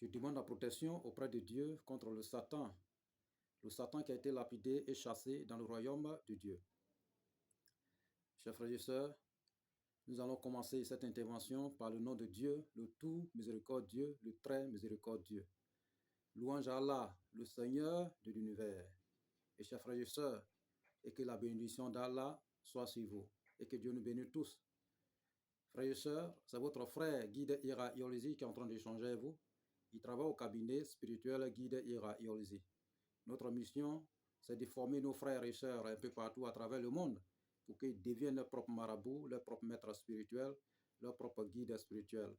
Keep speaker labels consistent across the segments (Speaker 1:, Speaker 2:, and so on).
Speaker 1: Je demande la protection auprès de Dieu contre le Satan qui a été lapidé et chassé dans le royaume de Dieu. Chers frères et sœurs, nous allons commencer cette intervention par le nom de Dieu, le tout miséricordieux, le très miséricordieux. Louange à Allah, le Seigneur de l'univers. Et chers frères et sœurs, et que la bénédiction d'Allah soit sur vous, et que Dieu nous bénisse tous. Frères et sœurs, c'est votre frère Guide Ira Iolisi qui est en train d'échanger avec vous. Il travaille au cabinet spirituel Guide Ira Iolisi. Notre mission, c'est de former nos frères et sœurs un peu partout à travers le monde pour qu'ils deviennent leurs propres marabouts, leurs propres maîtres spirituels, leurs propres guides spirituels.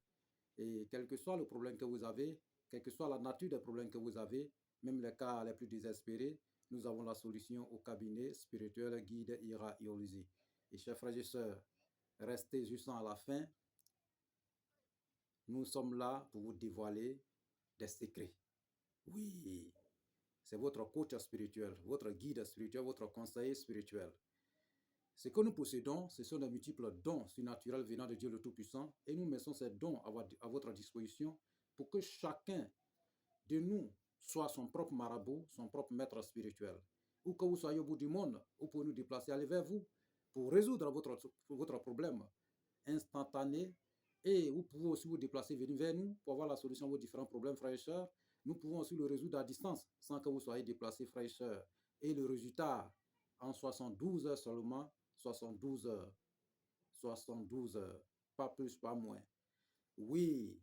Speaker 1: Et quel que soit le problème que vous avez, quelle que soit la nature des problèmes que vous avez, même les cas les plus désespérés, nous avons la solution au cabinet spirituel Guide Ira Iolisi. Et chers frères et sœurs, restez jusqu'à la fin. Nous sommes là pour vous dévoiler des secrets. Oui, c'est votre coach spirituel, votre guide spirituel, votre conseiller spirituel. Ce que nous possédons, ce sont de multiples dons surnaturels venant de Dieu le Tout-Puissant et nous mettons ces dons à votre disposition pour que chacun de nous soit son propre marabout, son propre maître spirituel. Où que vous soyez au bout du monde, vous pouvez nous déplacer, aller vers vous pour résoudre votre problème instantané. Et vous pouvez aussi vous déplacer, venir vers nous pour avoir la solution à vos différents problèmes, frères et sœurs. Nous pouvons aussi le résoudre à distance sans que vous soyez déplacés, frères et sœurs. Et le résultat, en 72 heures seulement, 72 heures. 72 heures. Pas plus, pas moins. Oui.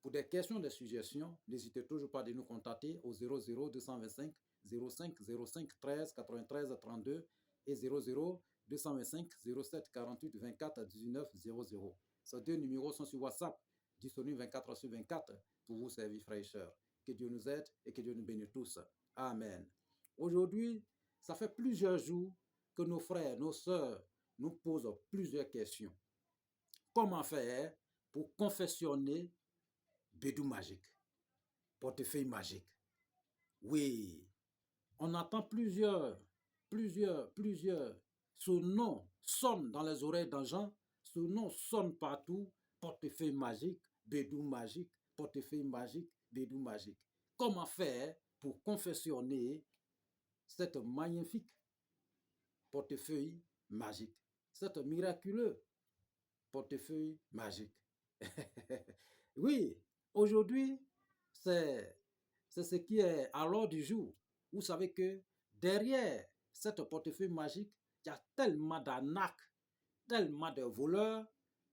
Speaker 1: Pour des questions, des suggestions, n'hésitez toujours pas de nous contacter au 00 225 05 05 13 93 32 et 00 225 07 48 24 19 00. Ces deux numéros sont sur WhatsApp, disponibles 24 sur 24 pour vous servir, frères et sœurs. Que Dieu nous aide et que Dieu nous bénisse tous. Amen. Aujourd'hui, ça fait plusieurs jours que nos frères, nos sœurs nous posent plusieurs questions. Comment faire pour confessionner bédou magique, portefeuille magique? Oui, on entend plusieurs. Ce nom sonne dans les oreilles des gens. Ce nom sonne partout. Portefeuille magique, bédou magique, portefeuille magique, bédou magique. Comment faire pour confessionner cette magnifique portefeuille magique, cette miraculeux portefeuille magique? Oui, aujourd'hui, c'est ce qui est à l'ordre du jour. Vous savez que derrière cette portefeuille magique, il y a tellement d'arnaques, tellement de voleurs,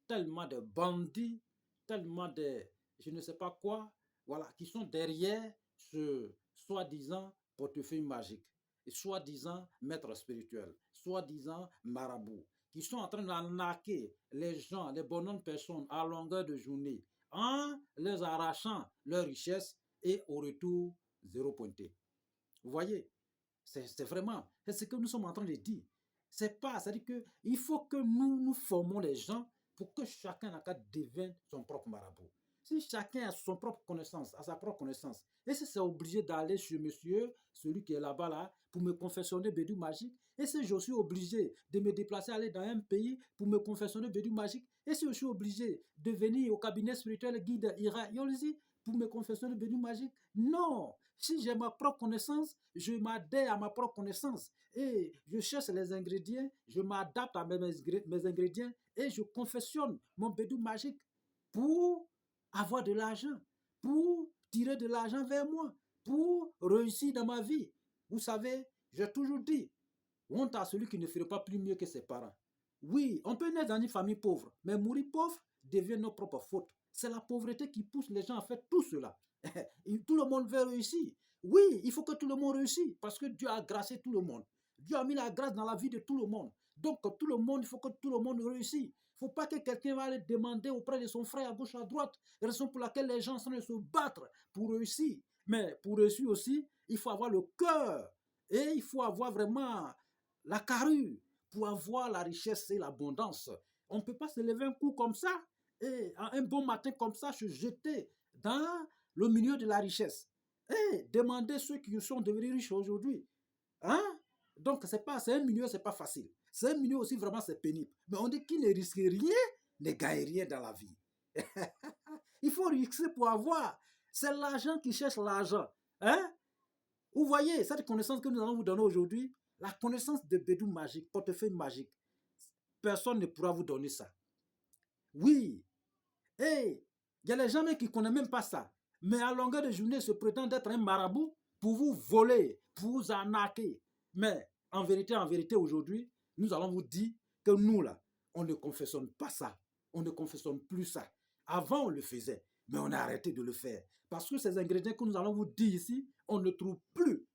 Speaker 1: tellement de bandits, tellement de je ne sais pas quoi, voilà, qui sont derrière ce soi-disant portefeuille magique, et soi-disant maître spirituel, soi-disant marabout, qui sont en train d'arnaquer les gens, les bonnes personnes à longueur de journée, en les arrachant leur richesse et au retour, zéro pointé. Vous voyez, c'est vraiment, c'est ce que nous sommes en train de dire. C'est-à-dire qu'il faut que nous formons les gens pour que chacun devienne son propre marabout. Si chacun a son propre connaissance, a sa propre connaissance, et si c'est obligé d'aller chez monsieur, celui qui est là-bas, là, pour me confessionner bédou magique, et si je suis obligé de me déplacer, aller dans un pays pour me confessionner bédou magique, et si je suis obligé de venir au cabinet spirituel guide Ira Iolisi pour me confessionner bédou magique, non. Si j'ai ma propre connaissance, je m'adhère à ma propre connaissance et je cherche les ingrédients, je m'adapte à mes ingrédients et je confessionne mon bédou magique pour avoir de l'argent, pour tirer de l'argent vers moi, pour réussir dans ma vie. Vous savez, j'ai toujours dit, honte à celui qui ne ferait pas plus mieux que ses parents. Oui, on peut naître dans une famille pauvre, mais mourir pauvre devient notre propre faute. C'est la pauvreté qui pousse les gens à faire tout cela. Tout le monde veut réussir. Oui, il faut que tout le monde réussisse parce que Dieu a gracé tout le monde. Dieu a mis la grâce dans la vie de tout le monde. Donc, tout le monde, il faut que tout le monde réussisse. Il ne faut pas que quelqu'un va aller demander auprès de son frère à gauche, à droite, raison pour laquelle les gens sont en train de se battre pour réussir. Mais pour réussir aussi, il faut avoir le cœur et il faut avoir vraiment la carrure pour avoir la richesse et l'abondance. On ne peut pas se lever un coup comme ça et un bon matin comme ça se jeter dans le milieu de la richesse. Et demander ceux qui sont devenus riches aujourd'hui. Hein? Donc, c'est un milieu, c'est pas facile. C'est un milieu aussi, vraiment, c'est pénible. Mais on dit qu'il ne risque rien, ne gagne rien dans la vie. Il faut risquer pour avoir. C'est l'argent qui cherche l'argent. Hein? Vous voyez, cette connaissance que nous allons vous donner aujourd'hui, la connaissance de bédou magique, portefeuille magique, personne ne pourra vous donner ça. Oui, et il y a les gens qui ne connaissent même pas ça. Mais à longueur de journée, se prétendent être un marabout pour vous voler, pour vous arnaquer. Mais en vérité, aujourd'hui, nous allons vous dire que nous, là, on ne confessionne pas ça. On ne confessionne plus ça. Avant, on le faisait, mais on a arrêté de le faire. Parce que ces ingrédients que nous allons vous dire ici, on ne trouve plus.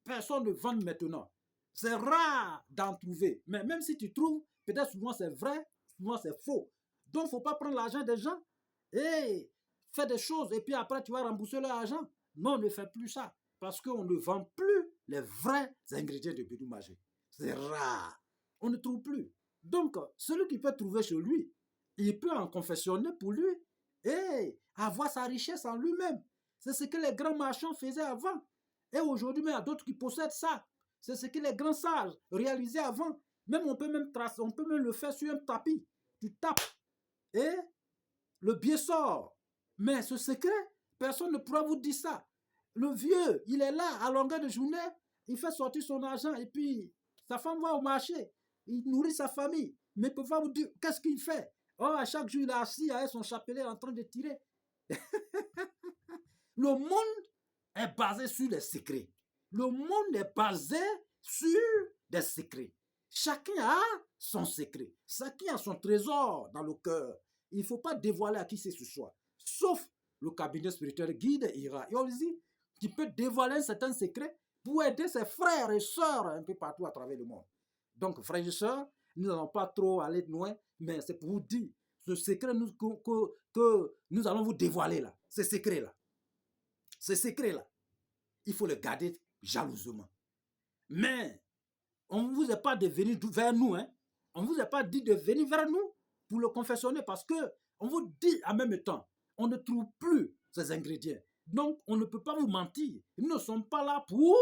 Speaker 1: Personne ne vend maintenant. C'est rare d'en trouver. Mais même si tu trouves, peut-être souvent c'est vrai, souvent c'est faux. Donc, il ne faut pas prendre l'argent des gens et faire des choses et puis après tu vas rembourser leur argent. Non, on ne fait plus ça. Parce qu'on ne vend plus les vrais ingrédients de bédou magique. C'est rare. On ne trouve plus. Donc, celui qui peut trouver chez lui, il peut en confessionner pour lui et avoir sa richesse en lui-même. C'est ce que les grands marchands faisaient avant. Et aujourd'hui, il y a d'autres qui possèdent ça. C'est ce que les grands sages réalisaient avant. Même on peut même le faire sur un tapis. Tu tapes et le biais sort. Mais ce secret, personne ne pourra vous dire ça. Le vieux, il est là à longueur de journée, il fait sortir son argent et puis sa femme va au marché, il nourrit sa famille. Mais il ne peut pas vous dire qu'est-ce qu'il fait. Oh, à chaque jour, il est assis avec son chapelet en train de tirer. Le monde est basé sur les secrets. Le monde est basé sur des secrets. Chacun a son secret. Chacun a son trésor dans le cœur. Il ne faut pas dévoiler à qui c'est ce soit. Sauf le cabinet spirituel guide ira. Et on dit qu'il peut dévoiler un certain secret pour aider ses frères et sœurs un peu partout à travers le monde. Donc, frères et sœurs, nous n'allons pas trop aller de loin, mais c'est pour vous dire ce secret que nous allons vous dévoiler là. Ce secret-là. Ce secret-là. Il faut le garder jalousement. Mais on ne vous a pas de venir vers nous. Hein? On ne vous a pas dit de venir vers nous pour le confessionner parce qu'on vous dit en même temps, on ne trouve plus ces ingrédients. Donc, on ne peut pas vous mentir. Nous ne sommes pas là pour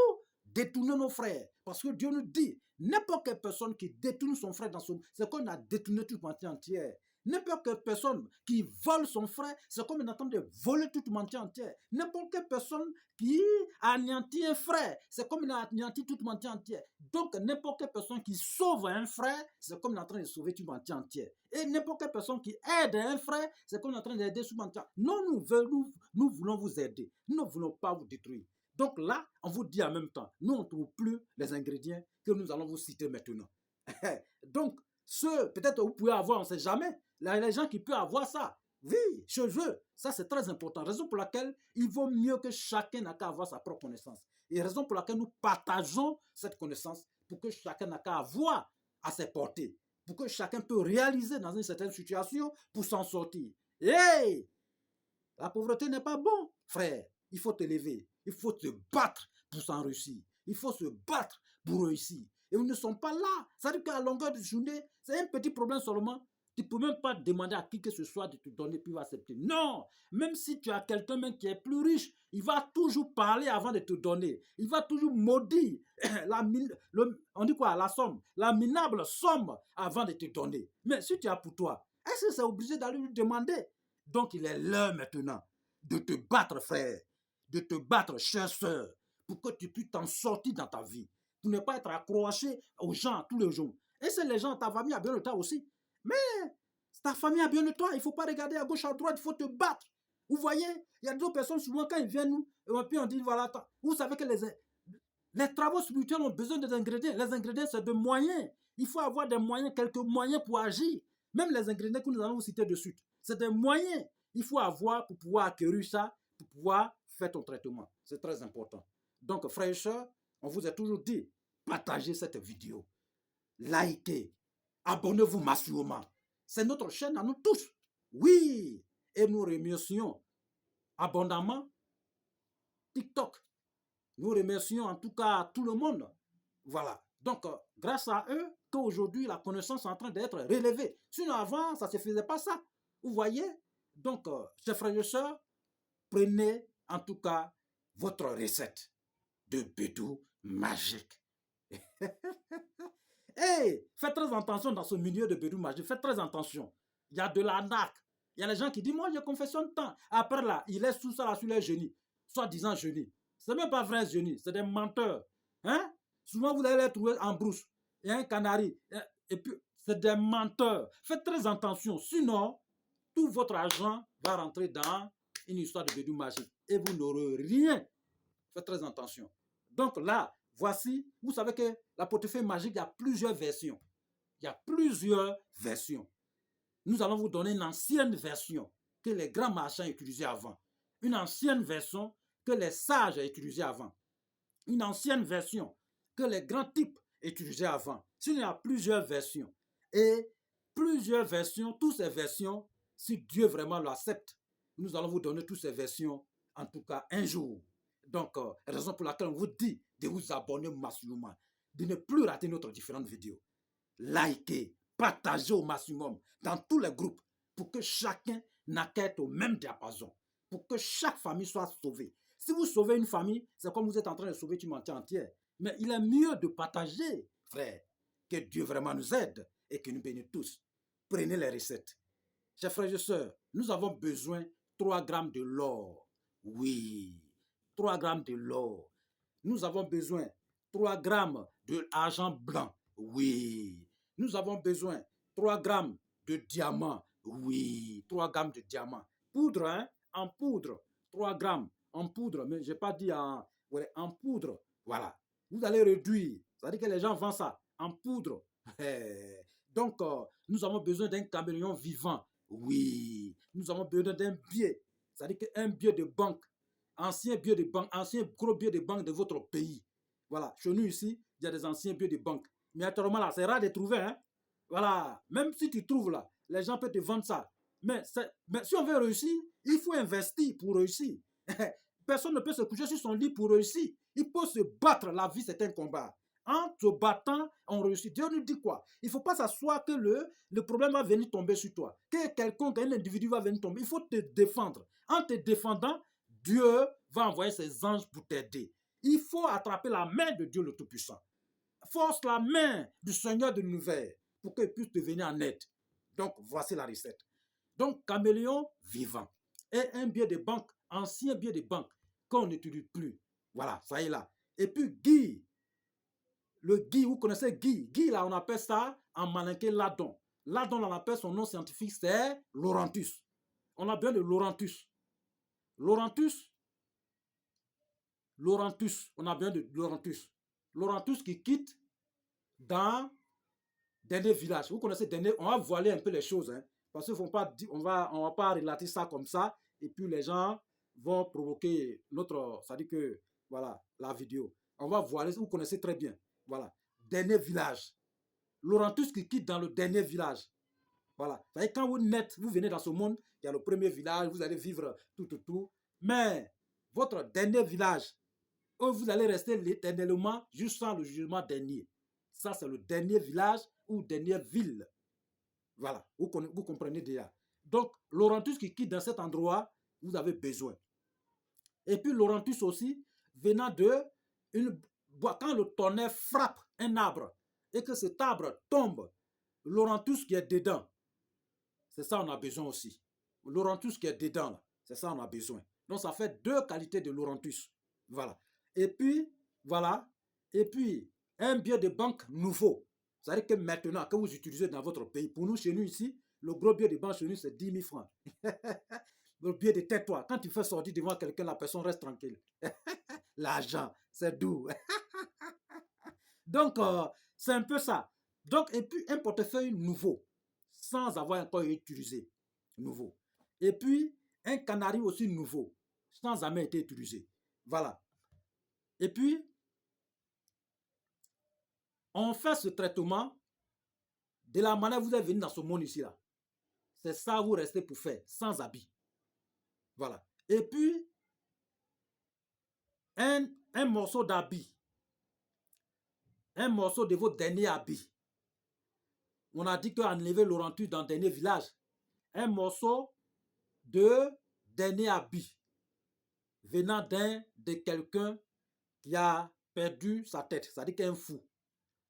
Speaker 1: détourner nos frères. Parce que Dieu nous dit, n'importe quelle personne qui détourne son frère dans son... C'est qu'on a détourné toute l'humanité entière. N'importe quelle personne qui vole son frère, c'est comme on est en train de voler toute l'humanité entière. N'importe quelle personne qui anéantit un frère, c'est comme il a anéanti toute l'humanité entière. Donc, n'importe quelle personne qui sauve un frère, c'est comme il est en train de sauver toute l'humanité entière. Et n'importe quelle personne qui aide un frère, c'est comme il est en train d'aider toute l'humanité entière. Non, nous voulons vous aider. Nous ne voulons pas vous détruire. Donc là, on vous dit en même temps, nous, on ne trouve plus les ingrédients que nous allons vous citer maintenant. Donc, peut-être vous pouvez avoir, on ne sait jamais, les gens qui peuvent avoir ça. Oui, chez eux, ça c'est très important. Raison pour laquelle il vaut mieux que chacun n'a qu'à avoir sa propre connaissance. Et raison pour laquelle nous partageons cette connaissance pour que chacun n'a qu'à avoir à ses portées. Pour que chacun peut réaliser dans une certaine situation pour s'en sortir. Hey! La pauvreté n'est pas bon, frère. Il faut te lever. Il faut te battre pour s'en réussir. Il faut se battre pour réussir. Et nous ne sommes pas là. Ça veut dire qu'à longueur de journée, c'est un petit problème seulement. Tu ne peux même pas demander à qui que ce soit de te donner puis il va accepter. Non, même si tu as quelqu'un même qui est plus riche, il va toujours parler avant de te donner. Il va toujours maudire on dit quoi, la somme, la minable somme avant de te donner. Mais si tu as pour toi, est-ce que c'est obligé d'aller lui demander? Donc il est l'heure maintenant de te battre, frère, de te battre, chère sœur, pour que tu puisses t'en sortir dans ta vie, pour ne pas être accroché aux gens tous les jours. Et c'est les gens, ta famille a bien de toi aussi. Mais ta famille a bien de toi. Il ne faut pas regarder à gauche, à droite. Il faut te battre. Vous voyez, il y a d'autres personnes, souvent, quand ils viennent nous, et puis on dit, voilà, vous savez que les travaux spirituels ont besoin des ingrédients. Les ingrédients, c'est des moyens. Il faut avoir des moyens, quelques moyens pour agir. Même les ingrédients que nous allons vous citer de suite, c'est des moyens. Il faut avoir pour pouvoir acquérir ça, pour pouvoir faire ton traitement. C'est très important. Donc, frères et sœurs, on vous a toujours dit, partagez cette vidéo. Likez. Abonnez-vous massivement. C'est notre chaîne à nous tous. Oui. Et nous remercions abondamment TikTok. Nous remercions en tout cas tout le monde. Voilà. Donc, grâce à eux, qu'aujourd'hui, la connaissance est en train d'être relevée. Sinon, avant, ça ne se faisait pas ça. Vous voyez? Donc, chers frères et sœurs, prenez en tout cas votre recette de bédou magique. Hey, faites très attention dans ce milieu de bédou magique. Faites très attention. Il y a de l'arnaque. Il y a les gens qui disent, moi, je confessionne tant. Après, là, il est sous ça, là, sur les génies. Soi-disant génies. Ce n'est même pas vrai génie, c'est des menteurs. Hein? Souvent, vous allez les trouver en brousse. Il y a un canari. Et puis, c'est des menteurs. Faites très attention. Sinon, tout votre argent va rentrer dans une histoire de bédou magique. Et vous n'aurez rien. Faites très attention. Donc là, voici, vous savez que la portefeuille magique, il y a plusieurs versions. Il y a plusieurs versions. Nous allons vous donner une ancienne version que les grands marchands utilisaient avant. Une ancienne version que les sages utilisaient avant. Une ancienne version que les grands types utilisaient avant. Il y a plusieurs versions. Et plusieurs versions, toutes ces versions, si Dieu vraiment l'accepte, nous allons vous donner toutes ces versions, en tout cas un jour. Donc, raison pour laquelle on vous dit de vous abonner massivement, de ne plus rater notre différentes vidéos. Likez, partagez au maximum dans tous les groupes pour que chacun n'acquitte au même diapason, pour que chaque famille soit sauvée. Si vous sauvez une famille, c'est comme vous êtes en train de sauver une humanité entière. Mais il est mieux de partager, frère. Que Dieu vraiment nous aide et que nous bénisse tous. Prenez les recettes. Chers frères et sœurs, nous avons besoin 3 grammes de l'or. Oui, 3 grammes de l'or. Nous avons besoin 3 grammes de l'argent blanc. Oui. Nous avons besoin 3 grammes de diamant. Oui, 3 grammes de diamant. Poudre, hein? En poudre. 3 grammes en poudre, mais je n'ai pas dit en poudre. Voilà. Vous allez réduire. C'est-à-dire que les gens vendent ça en poudre. Donc, nous avons besoin d'un caméléon vivant. Oui. Nous avons besoin d'un billet. C'est-à-dire qu'un billet de banque. Ancien billet de banque, ancien gros billet de banque de votre pays. Voilà. Chez nous ici, il y a des anciens billets de banque. Mais actuellement, là, c'est rare de trouver. Hein? Voilà. Même si tu trouves là, les gens peuvent te vendre ça. Mais si on veut réussir, il faut investir pour réussir. Personne ne peut se coucher sur son lit pour réussir. Il faut se battre. La vie, c'est un combat. En se battant, on réussit. Dieu nous dit quoi? Il ne faut pas s'asseoir que le problème va venir tomber sur toi. Que quelqu'un, qu'un individu va venir tomber. Il faut te défendre. En te défendant, Dieu va envoyer ses anges pour t'aider. Il faut attraper la main de Dieu le Tout-Puissant. Force la main du Seigneur de l'univers pour qu'il puisse te venir en aide. Donc, voici la recette. Donc, caméléon vivant et un billet de banque, ancien billet de banque qu'on n'utilise plus. Voilà, ça y est là. Et puis, Guy. Le Guy, vous connaissez Guy. Guy, là, on appelle ça en malinqué ladon. Ladon, on appelle son nom scientifique, c'est Laurentus. On a besoin de Laurentus. Laurentus, on a besoin de Laurentus. Laurentus qui quitte dans dernier village. Vous connaissez dernier, on va voiler un peu les choses, hein, parce qu'on ne va pas relater ça comme ça, et puis les gens vont provoquer notre, ça dit que, voilà, la vidéo. On va voiler, vous connaissez très bien, voilà, dernier village. Laurentus qui quitte dans le dernier village. Voilà, quand vous naissez, vous venez dans ce monde, il y a le premier village, vous allez vivre tout, mais votre dernier village, où vous allez rester éternellement jusqu'à le jugement dernier. Ça, c'est le dernier village ou dernière ville. Voilà, vous comprenez déjà. Donc, Laurentus qui quitte dans cet endroit, vous avez besoin. Et puis, Laurentus aussi, venant quand le tonnerre frappe un arbre et que cet arbre tombe, Laurentus qui est dedans, c'est ça on a besoin aussi. Laurentus qui est dedans, c'est ça on a besoin. Donc, ça fait 2 qualités de Laurentus. Voilà. Et puis, voilà. Et puis, un billet de banque nouveau. C'est-à-dire que maintenant, que vous utilisez dans votre pays, pour nous, chez nous ici, le gros billet de banque chez nous, c'est 10 000 francs. Le billet de tais-toi. Quand tu fais sortir devant quelqu'un, la personne reste tranquille. L'argent, c'est doux. Donc, c'est un peu ça. Donc, et puis, un portefeuille nouveau, sans avoir encore utilisé. Nouveau. Et puis, un canari aussi nouveau, sans jamais été utilisé. Voilà. Et puis, on fait ce traitement de la manière vous êtes venu dans ce monde ici là. C'est ça vous restez pour faire, sans habit. Voilà. Et puis, un morceau d'habit. Un morceau de votre dernier habit. On a dit qu'enlever Laurentus dans le dernier village. Un morceau de dernier habit. Venant de quelqu'un qui a perdu sa tête. C'est-à-dire qu'un fou.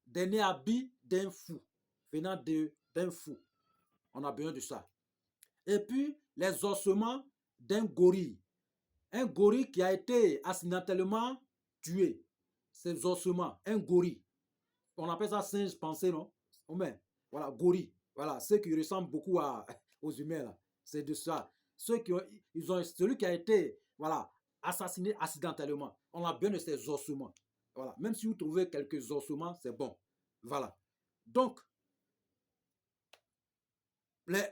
Speaker 1: Dernier habit d'un fou. Venant d'un fou. On a besoin de ça. Et puis, les ossements d'un gorille. Un gorille qui a été accidentellement tué. Ces ossements, un gorille. On appelle ça singe pensé, non? Voilà, gorille. Voilà, ceux qui ressemblent beaucoup aux humains, là. C'est de ça. Celui qui a été, voilà, assassiné accidentellement. On a bien de ses ossements. Voilà. Même si vous trouvez quelques ossements, c'est bon. Voilà. Donc,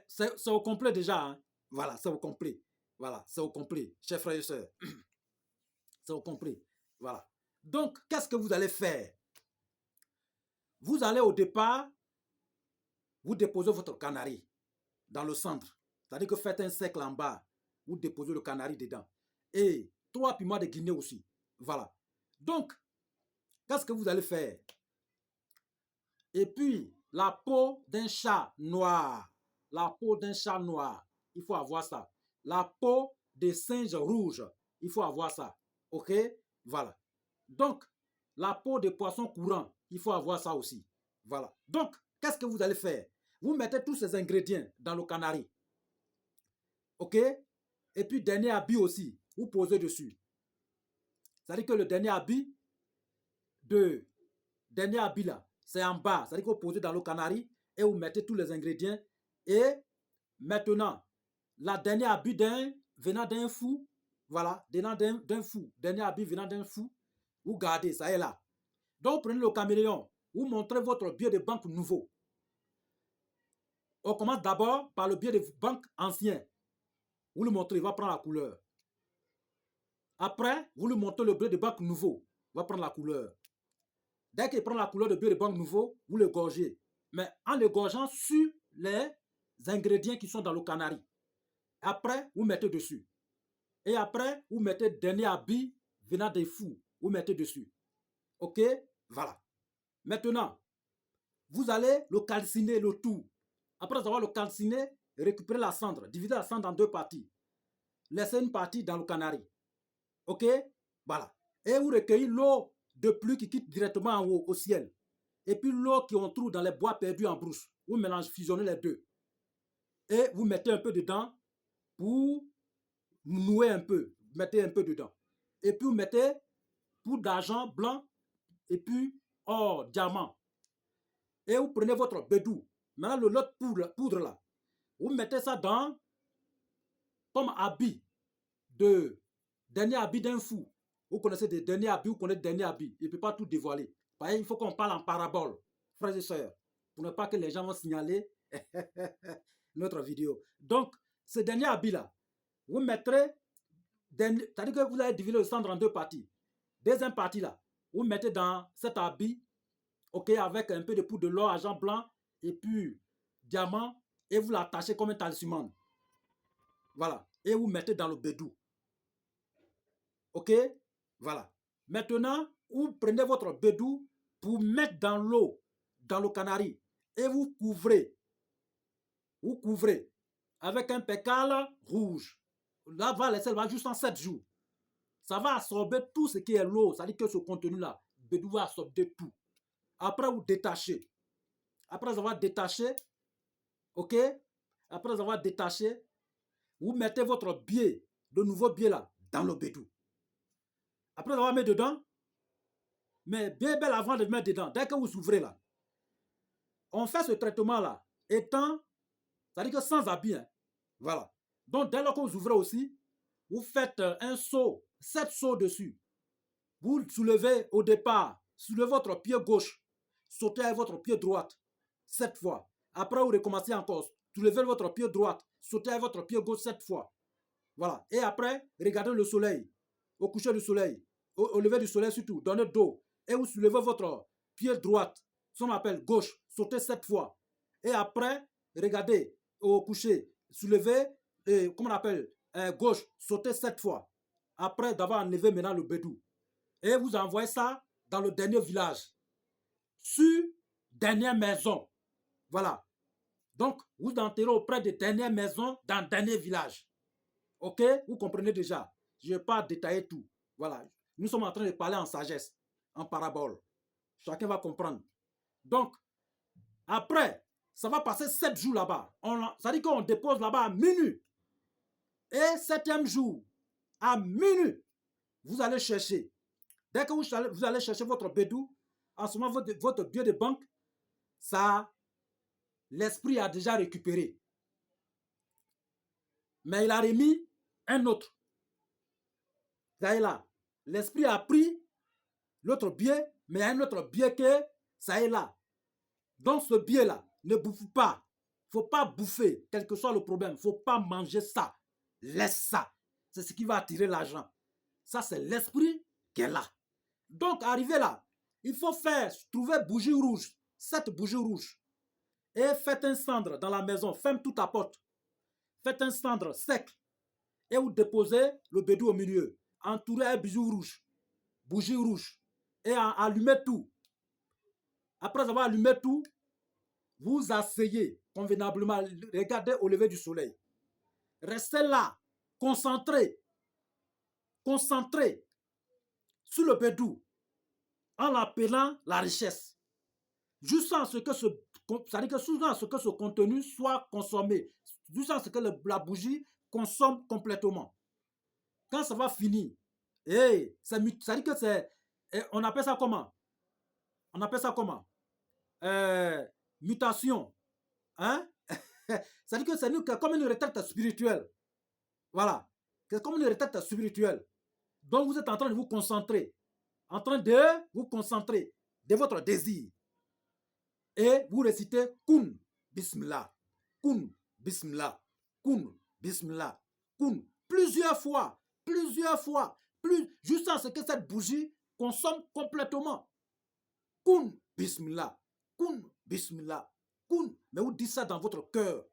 Speaker 1: c'est au complet déjà. Hein? Voilà, c'est au complet. Voilà, c'est au complet. Chers frères et sœurs, c'est au complet. Voilà. Donc, qu'est-ce que vous allez faire? Vous allez au départ, vous déposez votre canari dans le centre. C'est-à-dire que faites un cercle en bas. Vous déposez le canari dedans. Et 3 piments de Guinée aussi. Voilà. Donc, qu'est-ce que vous allez faire? Et puis, la peau d'un chat noir. La peau d'un chat noir. Il faut avoir ça. La peau des singes rouges. Il faut avoir ça. OK? Voilà. Donc, la peau des poissons courants. Il faut avoir ça aussi. Voilà. Donc, qu'est-ce que vous allez faire? Vous mettez tous ces ingrédients dans le canari. OK? Et puis, dernier habit aussi. Vous posez dessus. C'est-à-dire que le dernier habit là, c'est en bas. C'est-à-dire que vous posez dans le canari et vous mettez tous les ingrédients. Et maintenant, la dernière habit venant d'un fou, voilà, venant d'un fou, dernier habit venant d'un fou, vous gardez, ça est là. Donc, vous prenez le caméléon, vous montrez votre billet de banque nouveau. On commence d'abord par le billet de banque ancien. Vous le montrez, il va prendre la couleur. Après, vous lui montrez le billet de banque nouveau, il va prendre la couleur. Dès qu'il prend la couleur de billet de banque nouveau, vous le gorgez. Mais en le gorgeant sur les ingrédients qui sont dans le canari. Après, vous mettez dessus. Et après, vous mettez le dernier habit venant des fous. Vous mettez dessus. OK? Voilà. Maintenant, vous allez le calciner le tout. Après avoir le calciné, récupérez la cendre. Divisez la cendre en 2 parties. Laissez une partie dans le canari. OK? Voilà. Et vous recueillez l'eau de pluie qui quitte directement en haut, au ciel. Et puis l'eau qu'on trouve dans les bois perdus en brousse. Vous mélangez, fusionnez les deux. Et vous mettez un peu dedans pour nouer un peu. Vous mettez un peu dedans. Et puis vous mettez poudre d'argent blanc et puis or, diamant. Et vous prenez votre bédou. Maintenant, l'autre poudre là, vous mettez ça dans comme habit dernier habit d'un fou. Vous connaissez des derniers habits, vous connaissez des derniers habits. Il ne peut pas tout dévoiler. Il faut qu'on parle en parabole, frères et sœurs, pour ne pas que les gens vont signaler notre vidéo. Donc, ce dernier habit-là, vous mettrez, c'est-à-dire que vous allez diviser le cendre en 2 parties. Deuxième partie là, vous mettez dans cet habit, OK, avec un peu de poudre de l'or, argent blanc, et puis diamant, et vous l'attachez comme un talisman. Voilà. Et vous mettez dans le bédou. OK? Voilà. Maintenant, vous prenez votre bédou pour mettre dans l'eau, dans le canari, et vous couvrez. Vous couvrez avec un pécale rouge. Là, va laisser juste en 7 jours. Ça va absorber tout ce qui est l'eau. Ça dit que ce contenu-là, le bédou va absorber tout. Après, vous détachez. Après avoir détaché, OK? Après avoir détaché, vous mettez votre billet, le nouveau billet là, dans le bédou. Après avoir mis dedans, mais bien belle avant de mettre dedans, dès que vous ouvrez là, on fait ce traitement là, étant, c'est-à-dire que sans habit. Hein. Voilà. Donc dès lors que vous ouvrez aussi, vous faites un saut, 7 sauts dessus. Vous soulevez au départ, soulevez votre pied gauche, sautez avec votre pied droite, 7 fois. Après, vous recommencez encore, soulevez votre pied droite, sautez avec votre pied gauche 7 fois. Voilà. Et après, regardez le soleil, au coucher du soleil, au lever du soleil surtout, donnez dos. Et vous soulevez votre pied droite, ce qu'on appelle gauche, sautez 7 fois. Et après, regardez au coucher, soulevez, comment on appelle, gauche, sautez 7 fois. Après d'avoir enlevé maintenant le bédou. Et vous envoyez ça dans le dernier village. Sur dernière maison. Voilà. Donc, vous enterrez auprès des dernières maisons dans le dernier village. OK? Vous comprenez déjà. Je ne vais pas détailler tout. Voilà. Nous sommes en train de parler en sagesse, en parabole. Chacun va comprendre. Donc, après ça va passer 7 jours là-bas. Ça dit qu'on dépose là-bas à minuit. Et 7e jour, à minuit, vous allez chercher. Dès que vous allez chercher votre bédou, en ce moment, votre billet de banque, ça, l'esprit a déjà récupéré. Mais il a remis un autre. Vous voyez là, l'esprit a pris l'autre billet, mais il y a un autre billet que ça est là. Donc ce billet-là, ne bouffe pas. Il ne faut pas bouffer, quel que soit le problème. Il ne faut pas manger ça. Laisse ça. C'est ce qui va attirer l'argent. Ça, c'est l'esprit qui est là. Donc, arrivé là, il faut trouver bougie rouge, 7 bougies rouges. Et faites un cendre dans la maison. Ferme toute ta porte. Faites un cendre sec. Et vous déposez le bédou au milieu. Entourez un bijou rouge. Bougie rouge. Et allumez tout. Après avoir allumé tout, vous asseyez convenablement. Regardez au lever du soleil. Restez là, concentrés. Concentrés sur le bédou en l'appelant la richesse. Jusqu'à ce que ce contenu soit consommé. Jusqu'à ce que la bougie consomme complètement. Quand ça va finir, ça dit que c'est... On appelle ça comment? On appelle ça comment? Mutation. Hein? Ça dit que c'est comme une retraite spirituelle. Voilà. C'est comme une retraite spirituelle. Donc vous êtes en train de vous concentrer. En train de vous concentrer de votre désir. Et vous récitez Kun Bismillah. Kun Bismillah. Kun Bismillah. Kun. Plusieurs fois. Jusqu'à ce que cette bougie consomme complètement. Kun Bismillah. Kun Bismillah. Kun. Mais vous dites ça dans votre cœur.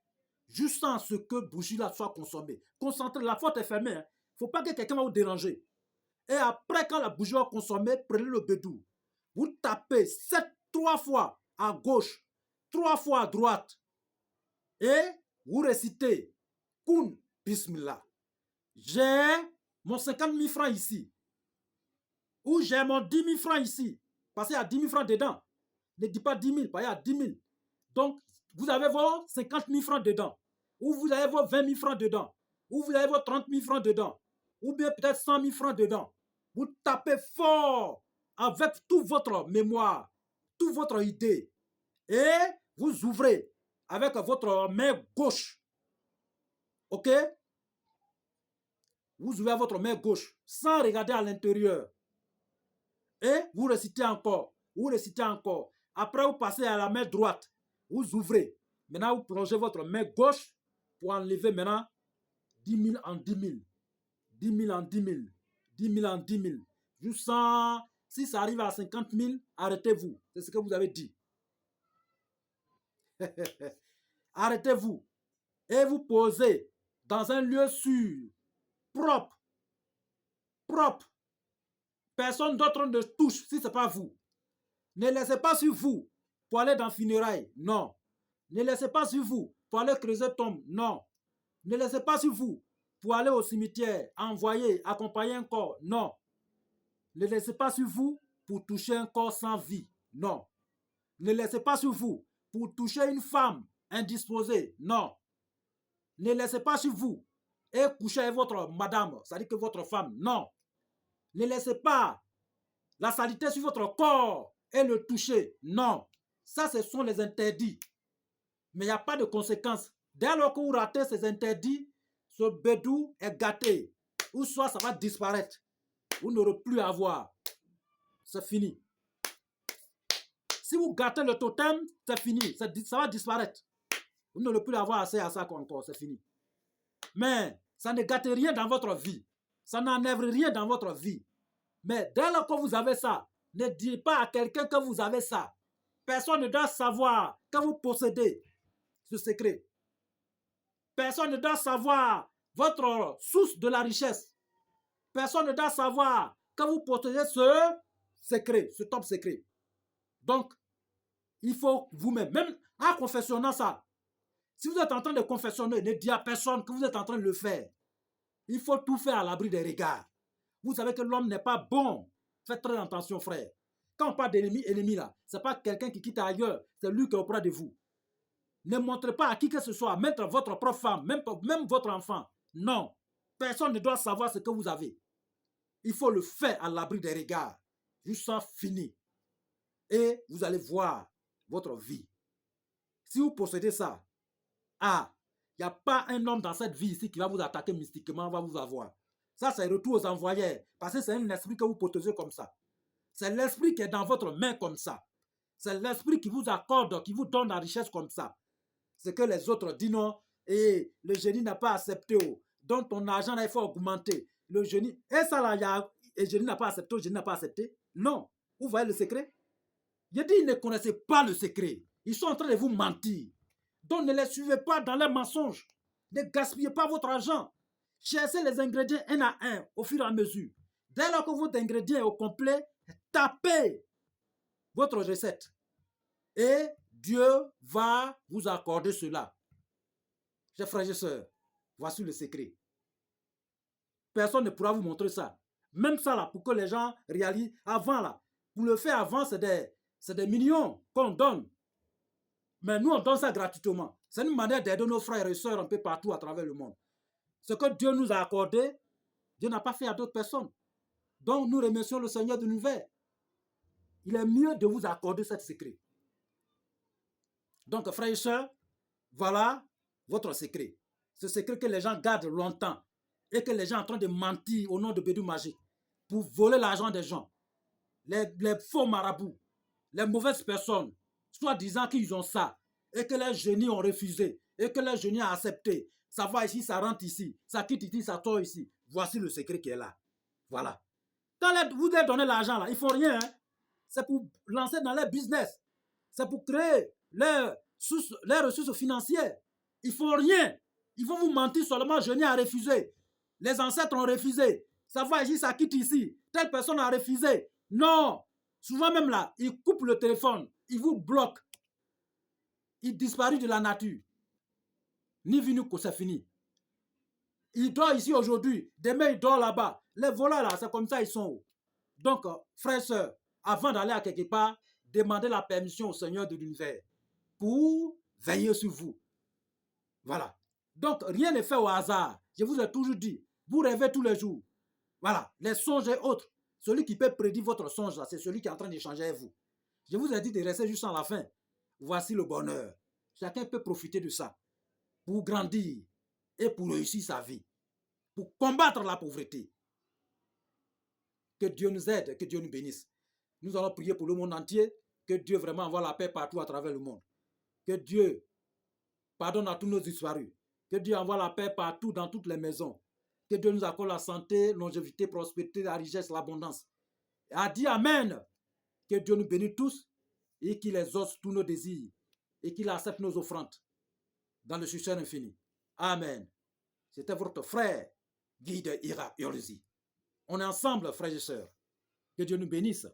Speaker 1: Jusqu'à ce que bougie-là soit consommée. Concentrez. La porte est fermée. Il ne faut pas que quelqu'un va vous déranger. Et après, quand la bougie va consommer, prenez le bédou. Vous tapez 3 fois à gauche, 3 fois à droite. Et vous récitez Kun Bismillah. J'ai mon 50 000 francs ici. Ou j'ai mon 10 000 francs ici. Parce qu'il y a 10 000 francs dedans. Ne dis pas 10 000, parce qu'il y a 10 000. Donc, vous avez vos 50 000 francs dedans. Ou vous avez vos 20 000 francs dedans. Ou vous avez vos 30 000 francs dedans. Ou bien peut-être 100 000 francs dedans. Vous tapez fort avec toute votre mémoire, toute votre idée. Et vous ouvrez avec votre main gauche. Ok? Vous ouvrez votre main gauche sans regarder à l'intérieur. Et vous récitez encore. Vous récitez encore. Après, vous passez à la main droite. Vous ouvrez. Maintenant, vous plongez votre main gauche pour enlever maintenant 10 000 en 10 000. 10 000 en 10 000. 10 000 en 10 000. Jusqu'à, si ça arrive à 50 000, arrêtez-vous. C'est ce que vous avez dit. Arrêtez-vous. Et vous posez dans un lieu sûr, propre. Propre. Personne d'autre ne touche si ce n'est pas vous. Ne laissez pas sur vous pour aller dans le funérailles. Non. Ne laissez pas sur vous pour aller creuser tombe. Non. Ne laissez pas sur vous pour aller au cimetière, envoyer, accompagner un corps. Non. Ne laissez pas sur vous pour toucher un corps sans vie. Non. Ne laissez pas sur vous pour toucher une femme indisposée. Non. Ne laissez pas sur vous et coucher avec votre madame, c'est-à-dire que votre femme. Non. Ne laissez pas la saleté sur votre corps et le toucher. Non. Ça, ce sont les interdits. Mais il n'y a pas de conséquences. Dès lors que vous ratez ces interdits, ce bédou est gâté. Ou soit ça va disparaître. Vous n'aurez plus à voir. C'est fini. Si vous gâtez le totem, c'est fini. Ça va disparaître. Vous n'aurez plus à avoir assez à ça encore. C'est fini. Mais ça ne gâte rien dans votre vie. Ça n'enlève rien dans votre vie. Mais dès lors que vous avez ça, ne dites pas à quelqu'un que vous avez ça. Personne ne doit savoir que vous possédez ce secret. Personne ne doit savoir votre source de la richesse. Personne ne doit savoir que vous possédez ce secret, ce top secret. Donc, il faut vous-même, même en confessionnant ça, si vous êtes en train de confessionner, ne dites à personne que vous êtes en train de le faire. Il faut tout faire à l'abri des regards. Vous savez que l'homme n'est pas bon. Faites très attention, frère. Quand on parle d'ennemi, ennemi là, ce n'est pas quelqu'un qui quitte ailleurs, c'est lui qui est auprès de vous. Ne montrez pas à qui que ce soit, même votre propre femme, même votre enfant. Non. Personne ne doit savoir ce que vous avez. Il faut le faire à l'abri des regards. Jusqu'à fini. Et vous allez voir votre vie. Si vous possédez ça, il n'y a pas un homme dans cette vie ici qui va vous attaquer mystiquement, va vous avoir. Ça, c'est retour aux envoyeurs. Parce que c'est un esprit que vous possédez comme ça. C'est l'esprit qui est dans votre main comme ça. C'est l'esprit qui vous accorde, qui vous donne la richesse comme ça. Ce que les autres disent non. Et le génie n'a pas accepté. Donc ton argent, là, il faut augmenter. Le génie. Et ça, là, le génie n'a pas accepté, le génie n'a pas accepté. Non. Vous voyez le secret? Je dis, ils ne connaissaient pas le secret. Ils sont en train de vous mentir. Donc ne les suivez pas dans leurs mensonges. Ne gaspillez pas votre argent. Cherchez les ingrédients un à un au fur et à mesure. Dès lors que votre ingrédient est au complet, tapez votre recette. Et Dieu va vous accorder cela. Chers frères et sœurs, voici le secret. Personne ne pourra vous montrer ça. Même ça, là, pour que les gens réalisent, avant, là, pour le faire avant, c'est des millions qu'on donne. Mais nous, on donne ça gratuitement. C'est une manière d'aider nos frères et sœurs un peu partout à travers le monde. Ce que Dieu nous a accordé, Dieu n'a pas fait à d'autres personnes. Donc, nous remercions le Seigneur de l'univers. Il est mieux de vous accorder ce secret. Donc, frères et sœurs, voilà votre secret. Ce secret que les gens gardent longtemps et que les gens sont en train de mentir au nom de Bédou Magique pour voler l'argent des gens. Les faux marabouts, les mauvaises personnes, soit disant qu'ils ont ça et que les génies ont refusé et que les génies ont accepté. Ça va ici, ça rentre ici, ça quitte ici, ça sort ici. Voici le secret qui est là. Voilà. Quand vous leur donnez l'argent, là, ils ne font rien. Hein. C'est pour lancer dans leur business. C'est pour créer leurs ressources financières. Ils ne font rien. Ils vont vous mentir seulement, génie a refusé. Les ancêtres ont refusé. Ça va ici, ça quitte ici. Telle personne a refusé. Non. Souvent même là, ils coupent le téléphone. Ils vous bloquent. Ils disparaissent de la nature. Ni vu ni que c'est fini. Il dort ici aujourd'hui. Demain, il dort là-bas. Les voleurs là, c'est comme ça, ils sont. Donc, frères et sœurs, avant d'aller à quelque part, demandez la permission au Seigneur de l'univers pour veiller sur vous. Voilà. Donc, rien n'est fait au hasard. Je vous ai toujours dit, vous rêvez tous les jours. Voilà. Les songes et autres. Celui qui peut prédire votre songe, c'est celui qui est en train d'échanger avec vous. Je vous ai dit de rester jusqu'à la fin. Voici le bonheur. Chacun peut profiter de ça pour grandir et pour réussir sa vie, pour combattre la pauvreté. Que Dieu nous aide, que Dieu nous bénisse. Nous allons prier pour le monde entier, que Dieu vraiment envoie la paix partout à travers le monde. Que Dieu pardonne à tous nos disparus. Que Dieu envoie la paix partout dans toutes les maisons. Que Dieu nous accorde la santé, longévité, prospérité, la richesse, l'abondance. A dit Amen. Que Dieu nous bénisse tous et qu'il exauce tous nos désirs et qu'il accepte nos offrandes dans le succès infini. Amen. C'était votre frère, Guy de Ira Urlusi. On est ensemble, frères et sœurs. Que Dieu nous bénisse.